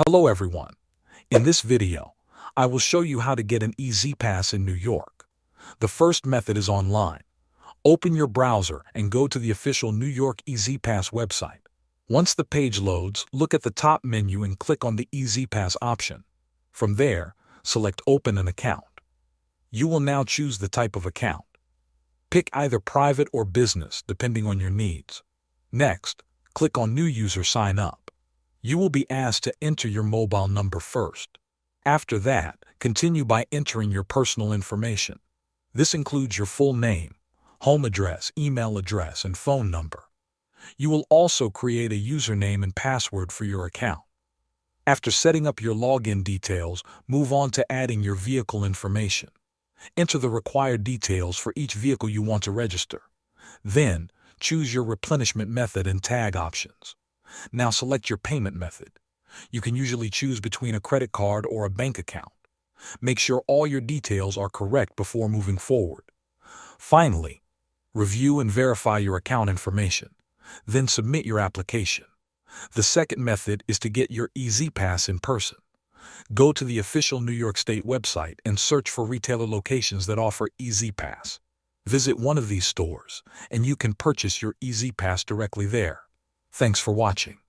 Hello everyone. In this video, I will show you how to get an E-ZPass in New York. The first method is online. Open your browser and go to the official New York E-ZPass website. Once the page loads, look at the top menu and click on the E-ZPass option. From there, select Open an account. You will now choose the type of account. Pick either private or business depending on your needs. Next, click on New User Sign Up. You will be asked to enter your mobile number first. After that, continue by entering your personal information. This includes your full name, home address, email address, and phone number. You will also create a username and password for your account. After setting up your login details, move on to adding your vehicle information. Enter the required details for each vehicle you want to register. Then, choose your replenishment method and tag options. Now select your payment method. You can usually choose between a credit card or a bank account. Make sure all your details are correct before moving forward. Finally, review and verify your account information. Then submit your application. The second method is to get your E-ZPass in person. Go to the official New York State website and search for retailer locations that offer E-ZPass. Visit one of these stores, and you can purchase your E-ZPass directly there. Thanks for watching.